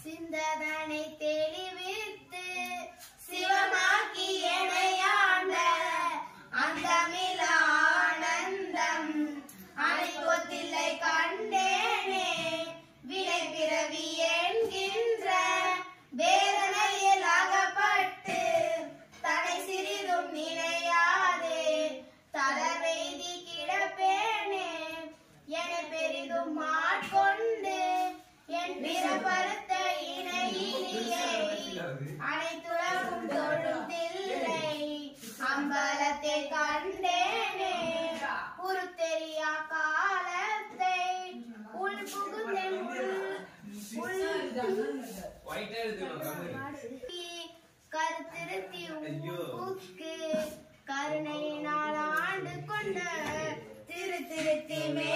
சிந்ததனை தெளிவித்து சிவமாக்கி எனையாண்ட அந்தமில் ஆனந்தம் அணிகொத்தில்லை கண்டேனே வினை பிறவி என்கின்ற வேதனையில் அகப்பட்டு தடை சிறிதும் நிலையாதே தளர்வெய்தி கிடப்பேனே என பெரிதும் மாட்கொண்டு என் பிறப்பறுத்த இணையிலே அனைத்துலகும் தொழுதில்லை அம்பலத்தை கண்டேனே உருத்தெரியா காலத்தை உள் புகுந்தேன் கருத்திருத்தி ஊக்கு கருணையினால் ஆண்டு கொண்ட திருத்திருத்தி மே